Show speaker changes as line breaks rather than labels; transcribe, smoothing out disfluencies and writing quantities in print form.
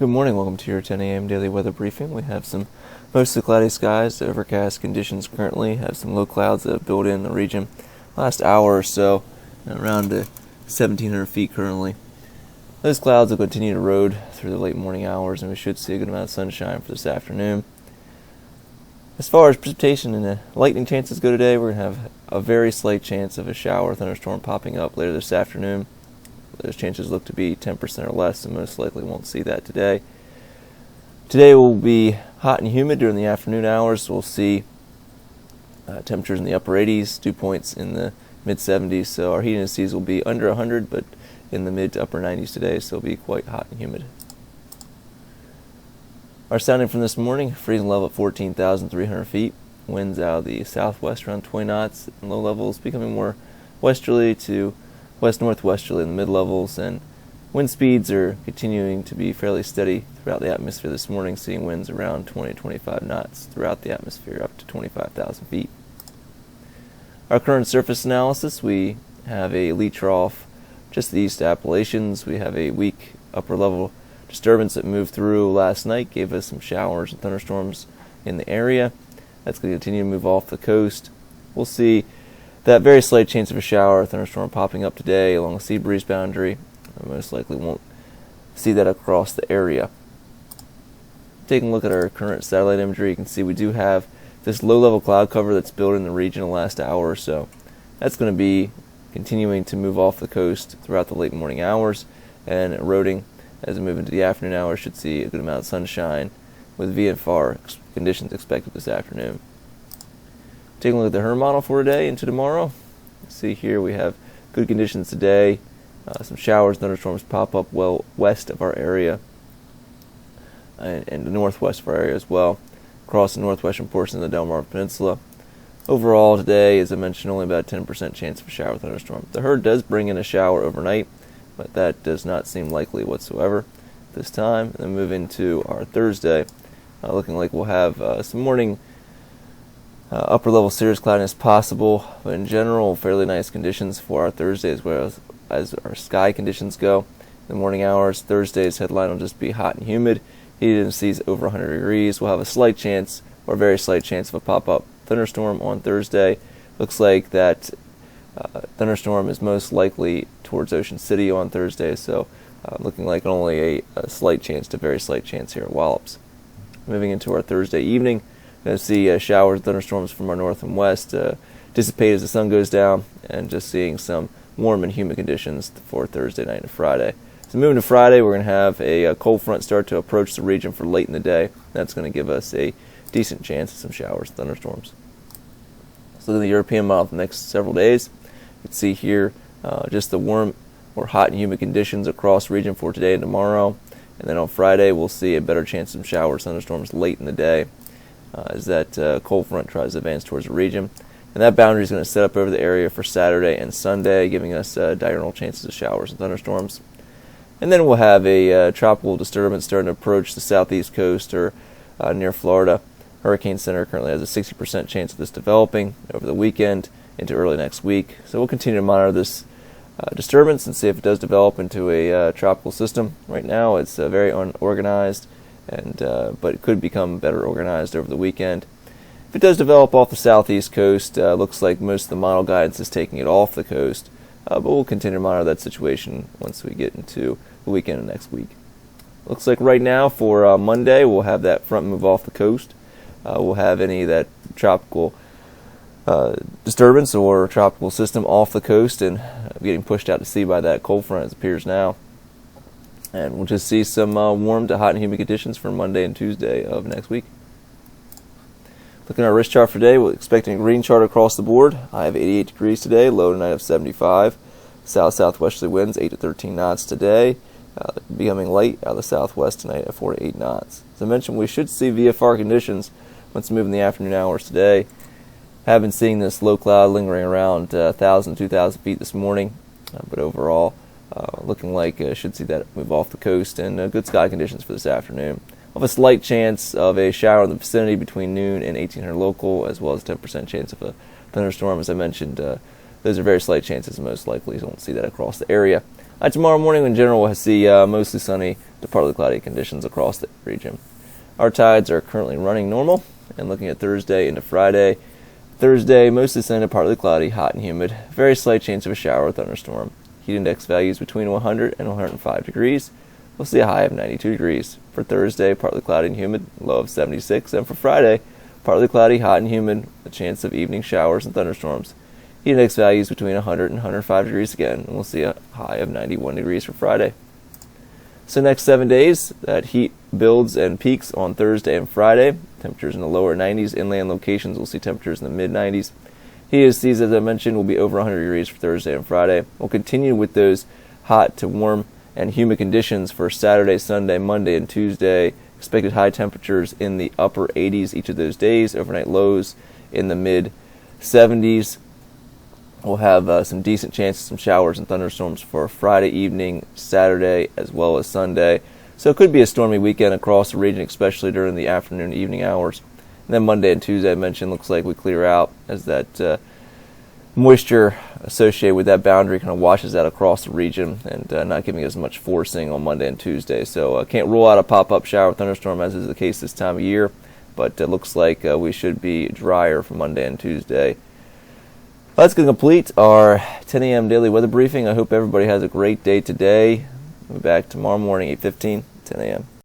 Good morning, welcome to your 10 a.m. daily weather briefing. We have some mostly cloudy skies, overcast conditions currently, have some low clouds that have built in the region last hour or so, around 1,700 feet currently. Those clouds will continue to erode through the late morning hours, and we should see a good amount of sunshine for this afternoon. As far as precipitation and lightning chances go today, we're going to have a very slight chance of a shower or thunderstorm popping up later this afternoon. Those chances look to be 10% or less, and most likely won't see that today. Today will be hot and humid during the afternoon hours. We'll see temperatures in the upper 80s, dew points in the mid-70s. So our heat indices will be under 100, but in the mid to upper 90s today, so it'll be quite hot and humid. Our sounding from this morning, freezing level at 14,300 feet. Winds out of the southwest around 20 knots, and low levels becoming more westerly to west-northwesterly in the mid-levels, and wind speeds are continuing to be fairly steady throughout the atmosphere this morning, seeing winds around 20 to 25 knots throughout the atmosphere up to 25,000 feet. Our current surface analysis, we have a lee trough just to the east of Appalachians. We have a weak upper level disturbance that moved through last night, gave us some showers and thunderstorms in the area. That's going to continue to move off the coast. We'll see that very slight chance of a shower or thunderstorm popping up today along the sea breeze boundary. I most likely won't see that across the area. Taking a look at our current satellite imagery, you can see we do have this low-level cloud cover that's built in the region the last hour or so. That's going to be continuing to move off the coast throughout the late morning hours and eroding as we move into the afternoon hours. Should see a good amount of sunshine with VFR conditions expected this afternoon. Taking a look at the HERM model for today into tomorrow. See here we have good conditions today. Some showers, thunderstorms pop up well west of our area and the northwest of our area as well, across the northwestern portion of the Delmarva Peninsula. Overall today, as I mentioned, only about a 10% chance of a shower or thunderstorm. The HERM does bring in a shower overnight, but that does not seem likely whatsoever at this time. And then move into our Thursday, looking like we'll have some morning upper level cirrus cloudiness possible, but in general fairly nice conditions for our Thursday as well as our sky conditions go. In the morning hours, Thursday's headline will just be hot and humid. Heat indices over 100 degrees. We'll have a slight chance or very slight chance of a pop-up thunderstorm on Thursday. Looks like that thunderstorm is most likely towards Ocean City on Thursday, so looking like only a slight chance to very slight chance here at Wallops. Moving into our Thursday evening, going to see showers and thunderstorms from our north and west dissipate as the sun goes down, and just seeing some warm and humid conditions for Thursday night and Friday. So moving to Friday, we're going to have a cold front start to approach the region for late in the day. That's going to give us a decent chance of some showers and thunderstorms. So looking at the European model for the next several days, you can see here just the warm or hot and humid conditions across the region for today and tomorrow. And then on Friday, we'll see a better chance of showers and thunderstorms late in the day as that cold front tries to advance towards the region. And that boundary is going to set up over the area for Saturday and Sunday, giving us diurnal chances of showers and thunderstorms. And then we'll have a tropical disturbance starting to approach the southeast coast or near Florida. Hurricane Center currently has a 60% chance of this developing over the weekend into early next week. So we'll continue to monitor this disturbance and see if it does develop into a tropical system. Right now it's very unorganized, but it could become better organized over the weekend. If it does develop off the southeast coast, looks like most of the model guidance is taking it off the coast, but we'll continue to monitor that situation once we get into the weekend of next week. Looks like right now for Monday we'll have that front move off the coast. We'll have any of that tropical disturbance or tropical system off the coast and getting pushed out to sea by that cold front as it appears now. And we'll just see some warm to hot and humid conditions for Monday and Tuesday of next week. Looking at our risk chart for today, we're expecting a green chart across the board. I have 88 degrees today, low tonight of 75. South-southwesterly winds 8 to 13 knots today, becoming light out of the southwest tonight at 4 to 8 knots. As I mentioned, we should see VFR conditions once we move in the afternoon hours today. Have been seeing this low cloud lingering around 1,000, 2,000 feet this morning, but overall looking like should see that move off the coast, and good sky conditions for this afternoon. Of a slight chance of a shower in the vicinity between noon and 1800 local, as well as a 10% chance of a thunderstorm. As I mentioned, those are very slight chances, and most likely you won't see that across the area. Tomorrow morning, in general, we'll see mostly sunny to partly cloudy conditions across the region. Our tides are currently running normal, and looking at Thursday into Friday. Thursday, mostly sunny to partly cloudy, hot and humid. Very slight chance of a shower or thunderstorm. Heat index values between 100 and 105 degrees. We'll see a high of 92 degrees. For Thursday, partly cloudy and humid, low of 76. And for Friday, partly cloudy, hot and humid, a chance of evening showers and thunderstorms. Heat index values between 100 and 105 degrees again, and we'll see a high of 91 degrees for Friday. So next 7 days, that heat builds and peaks on Thursday and Friday. Temperatures in the lower 90s. Inland locations will see temperatures in the mid-90s. Heat seas, as I mentioned, will be over 100 degrees for Thursday and Friday. We'll continue with those hot to warm and humid conditions for Saturday, Sunday, Monday, and Tuesday. Expected high temperatures in the upper 80s each of those days. Overnight lows in the mid-70s. We'll have some decent chances of some showers and thunderstorms for Friday evening, Saturday, as well as Sunday. So it could be a stormy weekend across the region, especially during the afternoon and evening hours. And then Monday and Tuesday, I mentioned, looks like we clear out as that moisture associated with that boundary kind of washes out across the region and not giving as much forcing on Monday and Tuesday. So can't rule out a pop-up shower or thunderstorm as is the case this time of year, but it looks like we should be drier for Monday and Tuesday. That's going to complete our 10 a.m. daily weather briefing. I hope everybody has a great day today. We'll be back tomorrow morning, 8:15, 10 a.m.